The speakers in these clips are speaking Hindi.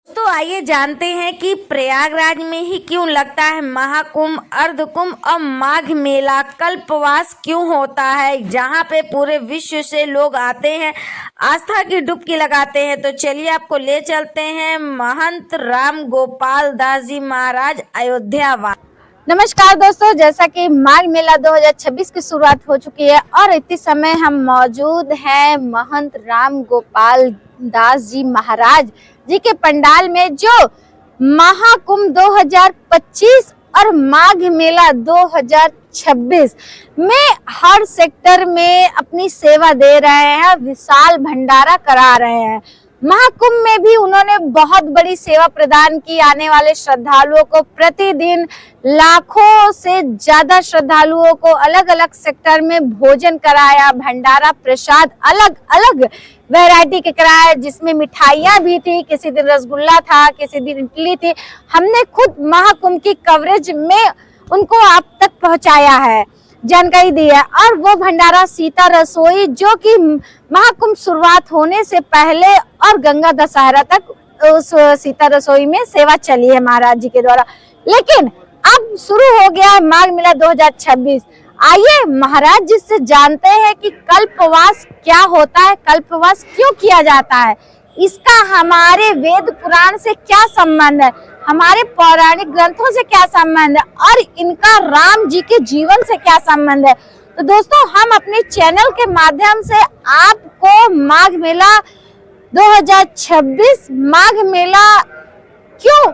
तो आइए जानते हैं कि प्रयागराज में ही क्यों लगता है महाकुंभ, अर्धकुंभ और माघ मेला। कल्पवास क्यों होता है, जहां पे पूरे विश्व से लोग आते हैं, आस्था की डुबकी लगाते हैं। तो चलिए आपको ले चलते हैं महंत राम गोपाल दास जी महाराज अयोध्या वास। नमस्कार दोस्तों, जैसा कि माघ मेला 2026 की शुरुआत हो चुकी है और इतने समय हम मौजूद हैं महंत राम गोपाल दास जी महाराज जी के पंडाल में, जो महाकुंभ 2025 और माघ मेला 2026 में हर सेक्टर में अपनी सेवा दे रहे हैं, विशाल भंडारा करा रहे हैं। महाकुंभ में भी उन्होंने बहुत बड़ी सेवा प्रदान की। आने वाले श्रद्धालुओं को प्रतिदिन लाखों से ज्यादा श्रद्धालुओं को अलग अलग सेक्टर में भोजन कराया, भंडारा प्रसाद अलग अलग वैरायटी के कराया, जिसमें मिठाइयां भी थी, किसी दिन रसगुल्ला था, किसी दिन इडली थी। हमने खुद महाकुंभ की कवरेज में उनको आप तक पहुंचाया है, जानकारी दी है। और वो भंडारा सीता रसोई, जो कि महाकुंभ शुरुआत होने से पहले और गंगा दशहरा तक उस सीता रसोई में सेवा चली है महाराज जी के द्वारा। लेकिन अब शुरू हो गया है माघ मेला 2026। आइए महाराज जी से जानते हैं कि कल्पवास क्या होता है, कल्पवास क्यों किया जाता है, इसका हमारे वेद पुराण से क्या संबंध है, हमारे पौराणिक ग्रंथों से क्या संबंध है और इनका राम जी के जीवन से क्या संबंध है। तो दोस्तों, हम अपने चैनल के माध्यम से आपको माघ मेला 2026 माघ मेला क्यों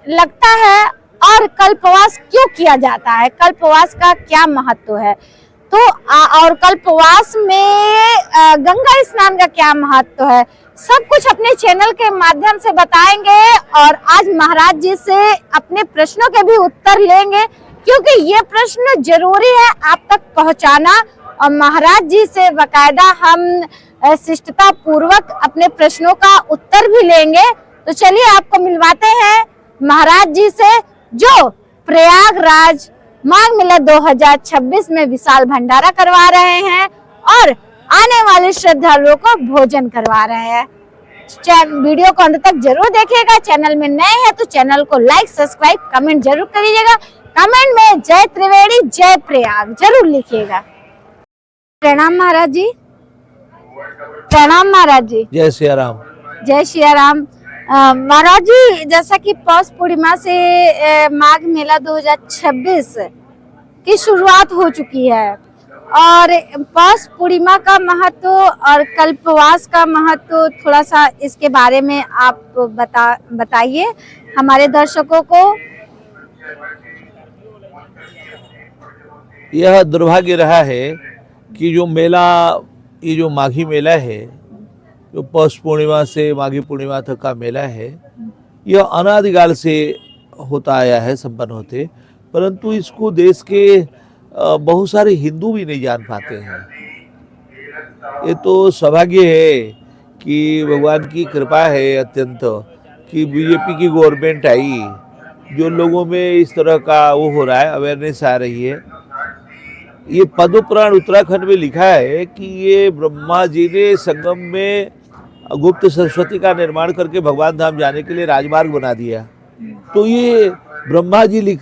लगता है और कल्पवास क्यों किया जाता है, कल्पवास का क्या महत्व है, तो और कल्पवास में गंगा स्नान का क्या महत्व है, सब कुछ अपने चैनल के माध्यम से बताएंगे। और आज महाराज जी से अपने प्रश्नों के भी उत्तर लेंगे, क्योंकि ये प्रश्न जरूरी है आप तक पहुंचाना। और महाराज जी से बकायदा हम शिष्टता पूर्वक अपने प्रश्नों का उत्तर भी लेंगे। तो चलिए आपको मिलवाते हैं महाराज जी से, जो प्रयागराज माघ मेला 2026 में विशाल भंडारा करवा रहे हैं और आने वाले श्रद्धालुओं को भोजन करवा रहे हैं। वीडियो को अंत तक जरूर देखिएगा। चैनल में नए हैं तो चैनल को लाइक, सब्सक्राइब, कमेंट जरूर करिएगा। कमेंट में जय त्रिवेणी, जय प्रयाग जरूर लिखिएगा। प्रणाम महाराज जी। प्रणाम महाराज जी। जय सिया राम। जय सिया राम। महाराज जी, जैसा कि पौष पूर्णिमा से माघ मेला 2026 की शुरुआत हो चुकी है और पौष पूर्णिमा का महत्व और कल्पवास का महत्व, थोड़ा सा इसके बारे में आप बताइए हमारे दर्शकों को। यह दुर्भाग्य रहा है कि जो मेला, ये जो माघी मेला है, जो पौष पूर्णिमा से माघी पूर्णिमा तक का मेला है, यह अनादिकाल से होता आया है, संपन्न होते, परंतु इसको देश के बहुत सारे हिंदू भी नहीं जान पाते हैं। ये तो सौभाग्य है कि भगवान की कृपा है अत्यंत कि बीजेपी की गवर्नमेंट आई, जो लोगों में इस तरह का वो हो रहा है, अवेयरनेस आ रही है। ये पद्म पुराण उत्तराखंड में लिखा है कि ये ब्रह्मा जी ने संगम में गुप्त सरस्वती का निर्माण करके भगवान धाम जाने के लिए राजमार्ग बना दिया। तो ये ब्रह्मा जी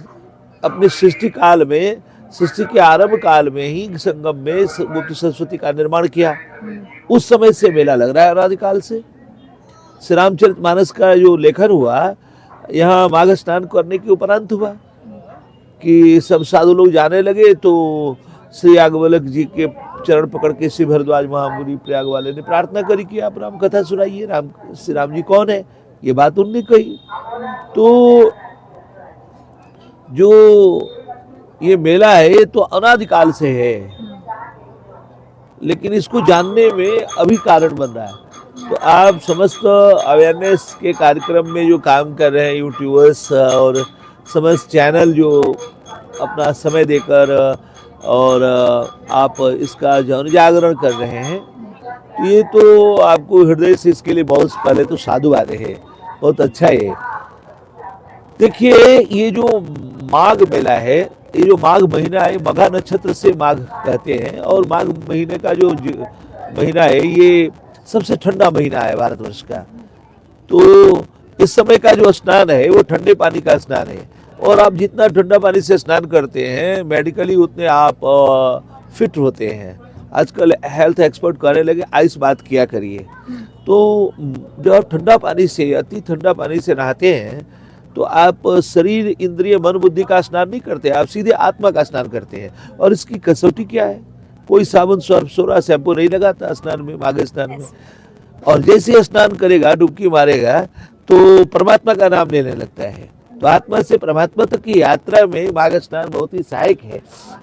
अपने सृष्टि काल में, सृष्टि के आरंभ काल में ही संगम में गुप्त सरस्वती का निर्माण किया। उस समय से मेला लग रहा है अनादिकाल से। श्री रामचरितमानस का जो लेखन हुआ यहाँ माघ स्नान करने के उपरांत हुआ कि सब साधु लोग जाने लगे, तो श्री याज्ञवल्क्य जी के चरण पकड़ के श्री भरद्वाज महामुनि प्रयाग वाले ने प्रार्थना करी कि आप राम कथा सुनाइए, श्री राम जी कौन है, ये बात उनने कही। तो जो ये मेला है ये तो अनादिकाल से है, लेकिन इसको जानने में अभी कारण बन रहा है। तो आप समस्त अवेयरनेस के कार्यक्रम में जो काम कर रहे हैं यूट्यूबर्स और समस्त चैनल जो अपना समय देकर और आप इसका जागरण कर रहे हैं, तो ये तो आपको हृदय से इसके लिए बहुत पहले तो साधुवाद है, बहुत अच्छा है। देखिए, ये जो माघ मेला है, ये जो माघ महीना है, मघा नक्षत्र से माघ कहते हैं, और माघ महीने का जो महीना है ये सबसे ठंडा महीना है भारतवर्ष का। तो इस समय का जो स्नान है वो ठंडे पानी का स्नान है, और आप जितना ठंडा पानी से स्नान करते हैं मेडिकली उतने आप फिट होते हैं। आजकल हेल्थ एक्सपर्ट कहने लगे आइस बात किया करिए। तो जब आप ठंडा पानी से, अति ठंडा पानी से नहाते हैं तो आप शरीर, इंद्रिय, मन, बुद्धि का स्नान नहीं करते, आप सीधे आत्मा का स्नान करते हैं। और इसकी कसौटी क्या है? कोई साबुन, सर्फ, सोरा, शैम्पू नहीं लगाता स्नान में, माघ स्नान में। और जैसे स्नान करेगा, डुबकी मारेगा तो परमात्मा का नाम लेने लगता है। तो आत्मा से परमात्मा तक की यात्रा में माघ स्नान बहुत ही सहायक है।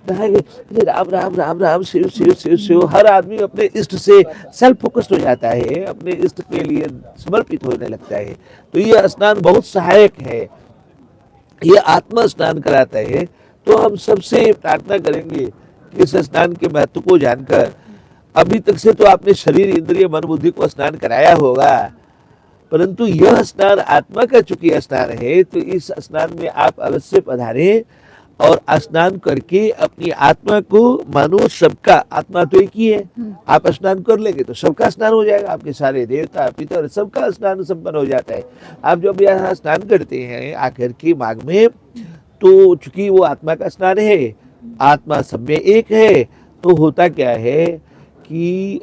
राम राम राम राम, शिव शिव शिव शिव, हर आदमी अपने इष्ट से सेल्फ फोकस्ड हो जाता है, अपने इष्ट के लिए समर्पित होने लगता है। तो ये स्नान बहुत सहायक है, ये आत्मा स्नान कराता है। तो हम सबसे प्रार्थना करेंगे कि इस स्नान के महत्व को जानकर, अभी तक से तो आपने शरीर, इंद्रिय, मन, बुद्धि को स्नान कराया होगा, परंतु यह स्नान आत्मा का चूंकि स्नान है, तो इस स्नान में आप अवश्य पधारें और स्नान करके अपनी आत्मा को मानो सबका, आत्मा तो एक ही है, आप स्नान कर लेंगे तो सबका स्नान हो जाएगा, आपके सारे देवता पितर सबका स्नान संपन्न हो जाता है। आप जब यहाँ स्नान करते हैं आकर के माघ में, तो चूंकि वो आत्मा का स्नान है, आत्मा सब में एक है, तो होता क्या है कि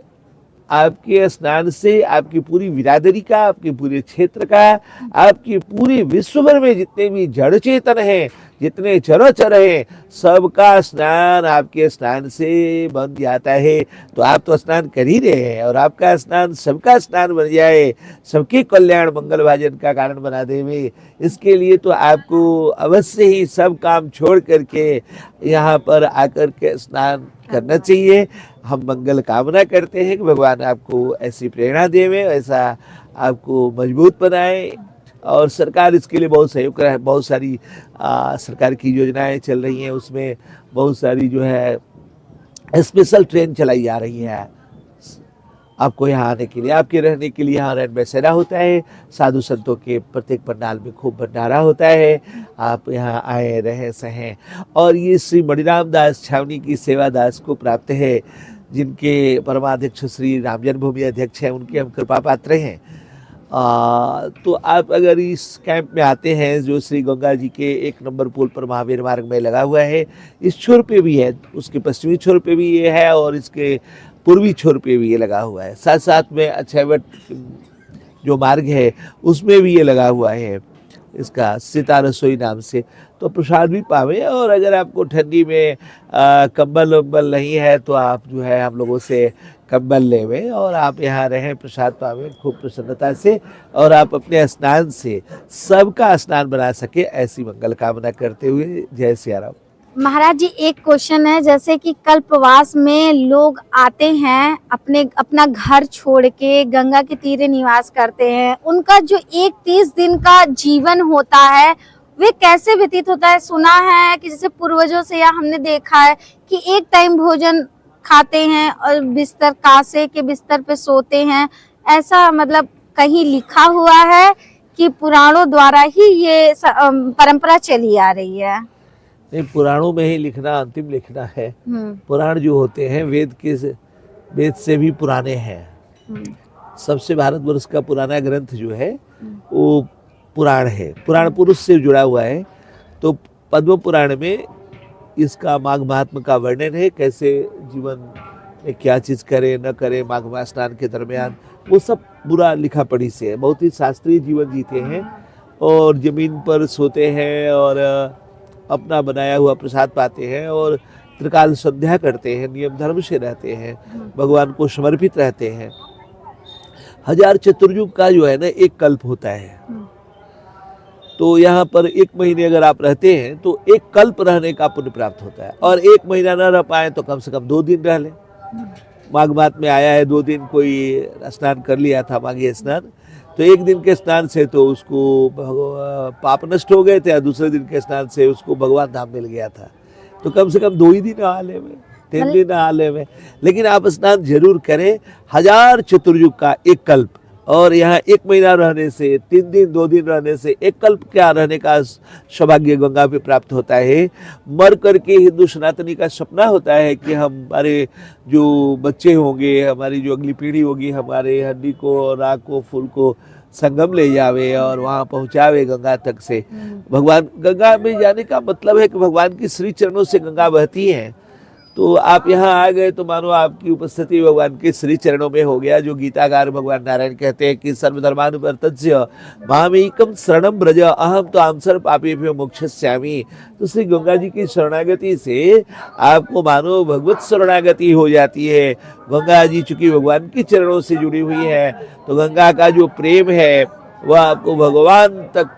आपके स्नान से आपकी पूरी बिरादरी का, आपके पूरे क्षेत्र का, आपकी पूरी विश्व भर में जितने भी जड़ चेतन हैं, जितने चराचर हैं, सबका स्नान आपके स्नान से बन जाता है। तो आप तो स्नान कर ही रहे हैं, और आपका स्नान सबका स्नान बन जाए, सबके कल्याण मंगल भाजन का कारण बना देवे, इसके लिए तो आपको अवश्य ही सब काम छोड़ करके यहाँ पर आकर के स्नान करना चाहिए। हम मंगल कामना करते हैं कि भगवान आपको ऐसी प्रेरणा देवे, ऐसा आपको मजबूत बनाए। और सरकार इसके लिए बहुत सहयोग कर रहा है, बहुत सारी सरकार की योजनाएं चल रही हैं, उसमें बहुत सारी जो है स्पेशल ट्रेन चलाई जा रही है आपको यहाँ आने के लिए, आपके रहने के लिए। यहाँ रैन बसेरा होता है, साधु संतों के प्रत्येक पंडाल में खूब भंडारा होता है, आप यहाँ आए रहें सहें। और ये श्री मणिराम दास छावनी की सेवा दास को प्राप्त है, जिनके परमाध्यक्ष श्री राम जन्मभूमि अध्यक्ष हैं, उनके हम कृपा पात्र हैं। तो आप अगर इस कैंप में आते हैं जो श्री गंगा जी के 1 नंबर पुल पर महावीर मार्ग में लगा हुआ है, इस छोर पे भी है, उसके पश्चिमी छोर पे भी ये है, और इसके पूर्वी छोर पे भी ये लगा हुआ है। साथ साथ में अक्षयवट जो मार्ग है उसमें भी ये लगा हुआ है, इसका सीता रसोई नाम से। तो प्रसाद भी पावे, और अगर आपको ठंडी में कंबल वम्बल नहीं है तो आप जो है हम लोगों से कंबल लेवे और आप यहाँ रहें, प्रसाद पावे खूब प्रसन्नता से, और आप अपने स्नान से सबका स्नान बना सके, ऐसी मंगल कामना करते हुए जय सिया राम। महाराज जी, एक क्वेश्चन है, जैसे कि कल्पवास में लोग आते हैं, अपना घर छोड़ के गंगा के तीरे निवास करते हैं, उनका जो 31 दिन का जीवन होता है वे कैसे व्यतीत होता है? सुना है कि जैसे पूर्वजों से, या हमने देखा है कि एक टाइम भोजन खाते हैं और बिस्तर, कांसे के बिस्तर पे सोते हैं, ऐसा मतलब कहीं लिखा हुआ है कि पुराणों द्वारा ही ये परंपरा चली आ रही है? नहीं, पुराणों में ही लिखना अंतिम लिखना है। पुराण जो होते हैं वेद से भी पुराने हैं। सबसे भारतवर्ष का पुराना ग्रंथ जो है वो पुराण है, पुराण पुरुष से जुड़ा हुआ है। तो पद्म पुराण में इसका माघ महात्म का वर्णन है, कैसे जीवन में क्या चीज़ करे न करे माघ स्नान के दरमियान, वो सब बुरा लिखा पढ़ी से है। बहुत ही शास्त्रीय जीवन जीते हैं, और ज़मीन पर सोते हैं, और अपना बनाया हुआ प्रसाद पाते हैं, और त्रिकाल संध्या करते हैं, नियम धर्म से रहते हैं, भगवान को समर्पित रहते हैं। 1000 चतुर्युग का जो है ना एक कल्प होता है। तो यहाँ पर 1 महीने अगर आप रहते हैं तो 1 कल्प रहने का पुण्य प्राप्त होता है, और 1 महीना न रह पाए तो कम से कम 2 दिन रह लें। माघ मास में आया है 2 दिन कोई स्नान कर लिया था, माघी स्नान, तो 1 दिन के स्नान से तो उसको पाप नष्ट हो गए थे, और दूसरे दिन के स्नान से उसको भगवान धाम मिल गया था। तो कम से कम 2 ही दिन नहा ले में, 3 दिन नहा ले में, लेकिन आप स्नान जरूर करें। 1000 चतुर्युग का 1 कल्प और यहाँ 1 महीना रहने से, 3 दिन 2 दिन रहने से, एक कल्प क्या रहने का सौभाग्य गंगा पे प्राप्त होता है। मर करके हिंदू सनातनी का सपना होता है कि हमारे जो बच्चे होंगे, हमारी जो अगली पीढ़ी होगी, हमारे हड्डी को, राख को, फूल को संगम ले जावे और वहाँ पहुँचावे गंगा तक से। भगवान गंगा में जाने का मतलब है कि भगवान की श्री चरणों से गंगा बहती है। तो आप यहाँ आ गए तो मानो आपकी उपस्थिति भगवान के श्री चरणों में हो गया। जो गीताकार भगवान नारायण कहते हैं कि सर्वधर्मानुवर्तस्य मामेकम शरणम ब्रज अहम तो आमसर पापेभ्यो मोक्षयिष्यामि। तो श्री गंगा जी की शरणागति से आपको मानो भगवत शरणागति हो जाती है। गंगा जी चूंकि भगवान के चरणों से जुड़ी हुई है, तो गंगा का जो प्रेम है वह आपको भगवान तक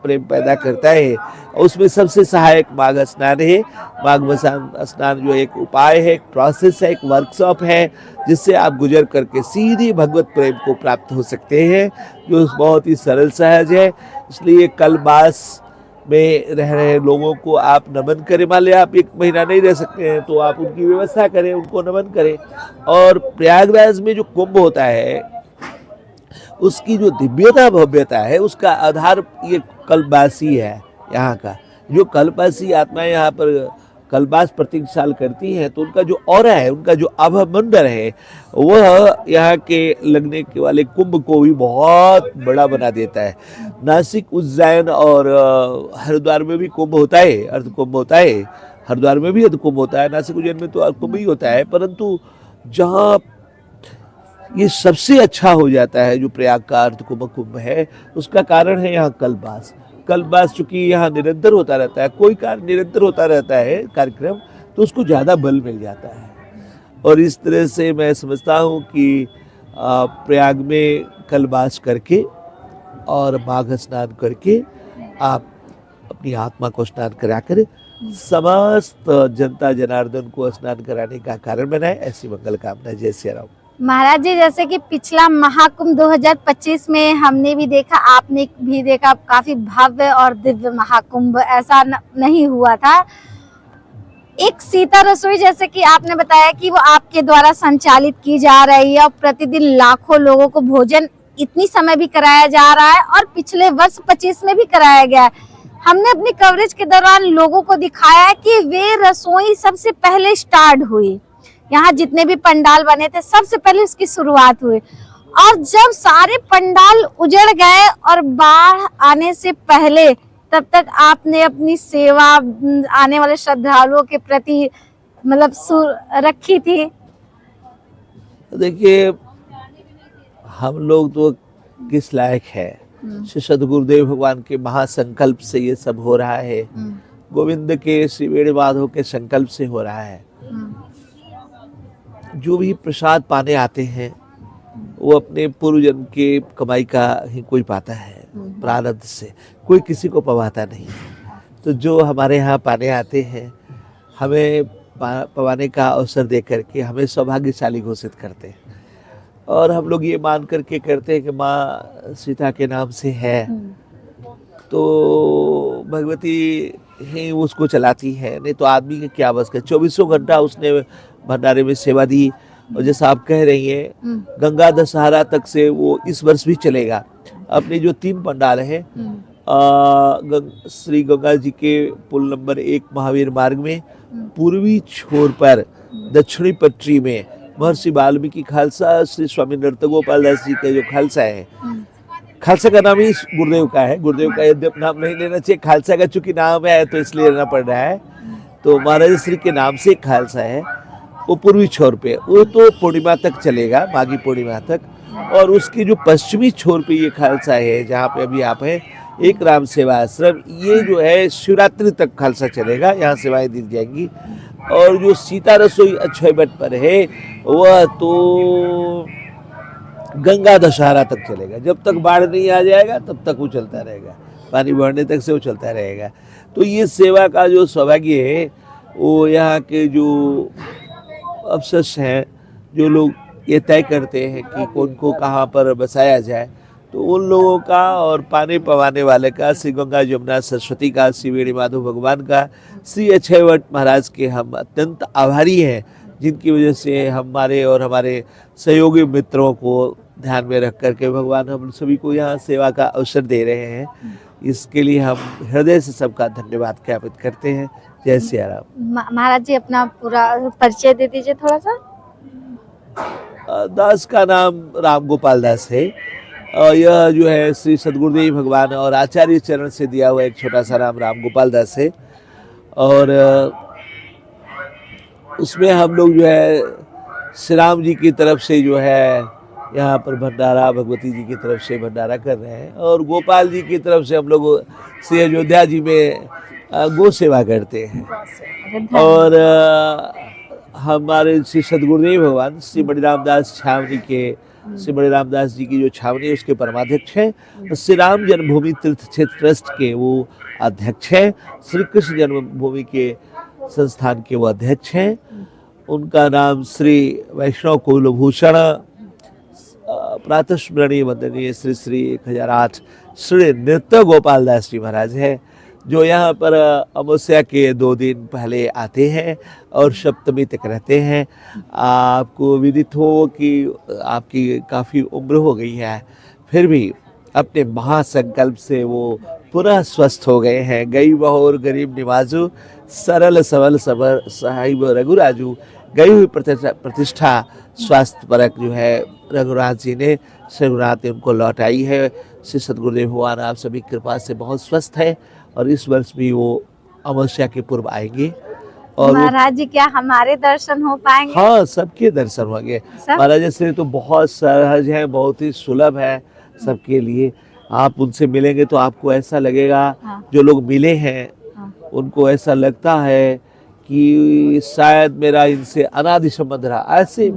प्रेम पैदा करता है। और उसमें सबसे सहायक माघ स्नान है। माघ स्नान जो एक उपाय है, एक प्रोसेस है, एक वर्कशॉप है, जिससे आप गुजर करके सीधे भगवत प्रेम को प्राप्त हो सकते हैं, जो बहुत ही सरल सहज है। इसलिए कल्पवास में रह रहे लोगों को आप नमन करें। मान लिया आप 1 महीना नहीं रह सकते हैं तो आप उनकी व्यवस्था करें, उनको नमन करें। और प्रयागराज में जो कुंभ होता है उसकी जो दिव्यता भव्यता है उसका आधार ये कल्पवासी है। यहाँ का जो कल्पवासी आत्माएं यहाँ पर कल्पवास प्रत्येक साल करती हैं, तो उनका जो ऑरा है, उनका जो आभामंडल है, वह यहाँ के लगने के वाले कुंभ को भी बहुत बड़ा बना देता है। नासिक, उज्जैन और हरिद्वार में भी कुंभ होता है, अर्ध कुंभ होता है। हरिद्वार में भी अर्ध कुंभ होता है, नासिक उज्जैन में तो अर्ध कुंभ ही होता है। परंतु जहाँ ये सबसे अच्छा हो जाता है, जो प्रयाग का अर्ध कुंभ है, उसका कारण है यहाँ कल्पवास। कल्पवास चूंकि यहाँ निरंतर होता रहता है, कोई कार्य निरंतर होता रहता है कार्यक्रम, तो उसको ज़्यादा बल मिल जाता है। और इस तरह से मैं समझता हूँ कि प्रयाग में कल्पवास करके और माघ स्नान करके आप अपनी आत्मा को स्नान करा कर समस्त जनता जनार्दन को स्नान कराने का कारण बनाए। ऐसी मंगल कामना। जय श्री राम। महाराज जी, जैसे कि पिछला महाकुंभ 2025 में हमने भी देखा, आपने भी देखा, काफी भव्य और दिव्य महाकुंभ ऐसा नहीं हुआ था। एक सीता रसोई जैसे कि आपने बताया कि वो आपके द्वारा संचालित की जा रही है और प्रतिदिन लाखों लोगों को भोजन इतनी समय भी कराया जा रहा है और पिछले वर्ष 25 में भी कराया गया है। हमने अपनी कवरेज के दौरान लोगों को दिखाया कि वे रसोई सबसे पहले स्टार्ट हुई। यहाँ जितने भी पंडाल बने थे सबसे पहले उसकी शुरुआत हुई, और जब सारे पंडाल उजड़ गए और बाढ़ आने से पहले, तब तक आपने अपनी सेवा आने वाले श्रद्धालुओं के प्रति मतलब रखी थी। देखिए, हम लोग तो किस लायक है। श्री सदगुरुदेव भगवान के महासंकल्प से ये सब हो रहा है। गोविंद के, श्री वेणुमाधव के संकल्प से हो रहा है। जो भी प्रसाद पाने आते हैं वो अपने पूर्व जन्म के कमाई का ही कोई पाता है, प्रारब्ध से। कोई किसी को पवाता नहीं। तो जो हमारे यहाँ पाने आते हैं, हमें पवाने का अवसर दे करके हमें सौभाग्यशाली घोषित करते हैं। और हम लोग ये मान करके करते हैं कि माँ सीता के नाम से है, तो भगवती ही उसको चलाती है। नहीं तो आदमी के क्या बस का। 24 घंटा उसने भंडारे में सेवा दी। और जैसा आप कह रही हैं, गंगा दशहरा तक से वो इस वर्ष भी चलेगा। अपने जो 3 पंडाल हैं, श्री गंगा जी के पुल नंबर 1 महावीर मार्ग में पूर्वी छोर पर दक्षिणी पट्टी में महर्षि वाल्मीकि खालसा श्री स्वामी नृत्यगोपाल दास जी का जो खालसा है, खालसा का नाम ही गुरुदेव का है। गुरुदेव का यद्यप नाम नहीं लेना चाहिए, खालसा का चूंकि नाम है तो इसलिए लेना पड़ रहा है। तो महाराज श्री के नाम से खालसा है, वो पूर्वी छोर पे, वो तो पूर्णिमा तक चलेगा, माघी पूर्णिमा तक। और उसकी जो पश्चिमी छोर पे ये खालसा है, जहाँ पे अभी आप हैं, एक राम सेवा आश्रम, ये जो है शिवरात्रि तक खालसा चलेगा, यहाँ सेवाएं दी जाएंगी। और जो सीता रसोई अक्षय वट पर है, वह तो गंगा दशहरा तक चलेगा। जब तक बाढ़ नहीं आ जाएगा तब तक वो चलता रहेगा, पानी बढ़ने तक से वो चलता रहेगा। तो ये सेवा का जो सौभाग्य है, वो यहाँ के जो अफसर हैं, जो लोग ये तय करते हैं कि कौन को कहाँ पर बसाया जाए, तो उन लोगों का और पानी पवाने वाले का, श्री गंगा जमुना सरस्वती का, श्री वेणुमाधव भगवान का, श्री अक्षय वट महाराज के हम अत्यंत आभारी हैं, जिनकी वजह से हमारे और हमारे सहयोगी मित्रों को ध्यान में रख करके भगवान हम सभी को यहाँ सेवा का अवसर दे रहे हैं। इसके लिए हम हृदय से सबका धन्यवाद ज्ञापित करते हैं। जय सिया राम। महाराज जी अपना पूरा परिचय दे दीजिए थोड़ा सा। दास का नाम राम गोपाल दास है और यह जो है श्री सद्गुरुदेव भगवान और आचार्य चरण से दिया हुआ एक छोटा सा नाम राम गोपाल दास है। और उसमें हम लोग जो है श्री राम जी की तरफ से जो है यहाँ पर भंडारा, भगवती जी की तरफ से भंडारा कर रहे हैं और गोपाल जी की तरफ से हम लोग श्री अयोध्या जी में गो सेवा करते हैं। और हमारे श्री सद्गुरुदेव भगवान श्री बड़ी रामदास छावनी के श्री बड़ी रामदास जी की जो छावनी है उसके परमाध्यक्ष हैं। श्री राम जन्मभूमि तीर्थ क्षेत्र ट्रस्ट के वो अध्यक्ष हैं। श्री कृष्ण जन्मभूमि के संस्थान के वो अध्यक्ष हैं। उनका नाम श्री वैष्णव कुलभूषण प्रातस्मरणीय वंदनीय श्री श्री 1008 श्री नृत्य गोपाल दास जी महाराज है, जो यहाँ पर अमावस्या के 2 दिन पहले आते हैं और सप्तमी तक रहते हैं। आपको विदित हो कि आपकी काफ़ी उम्र हो गई है, फिर भी अपने महासंकल्प से वो पुनः स्वस्थ हो गए हैं। गई बहोर गरीब निवाजू, सरल सबल सबर साहिब रघुराजू। गई हुई प्रतिष्ठा स्वास्थ्य परक जो है रघुराज जी ने, रघुनाथ ने उनको लौटाई है। श्री सद्गुरुदेव भगवान आप सभी कृपा से बहुत स्वस्थ है और इस वर्ष भी वो अमावस्या के पूर्व आएंगे। और महाराज जी क्या हमारे दर्शन हो पाएंगे? हाँ, सबके दर्शन होंगे। महाराज श्री तो बहुत सहज है, बहुत ही सुलभ है सबके लिए। आप उनसे मिलेंगे तो आपको ऐसा लगेगा, जो लोग मिले हैं उनको ऐसा लगता है कि शायद मेरा इनसे अनादि संबंध रहा। ऐसे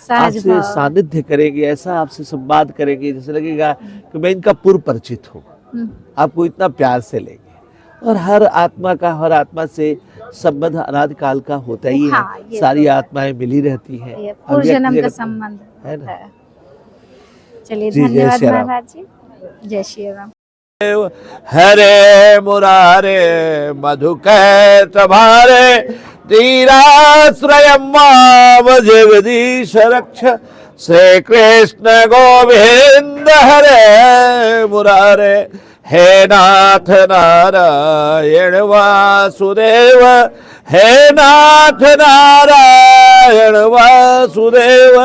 आपसे सानिध्य करेंगे, ऐसा आपसे संवाद करेंगे जैसे लगेगा कि मैं इनका पूर्व परिचित हूँ। आपको इतना प्यार से लेंगे और हर आत्मा का हर आत्मा से संबंध अनादि काल का होता ही है। सारी आत्माएं मिली रहती हैं, पूर्व जन्म का संबंध है ना। चलिए धन्यवाद महाराज जी। जय श्री राम। हरे मुरारे मधुकैत भारे धीराश्रयम् माम जगदीश रक्ष। श्री कृष्ण गोविंद हरे मुरारे। हे नाथ नारायण वासुदेव, हे नाथ नारायण वासुदेव।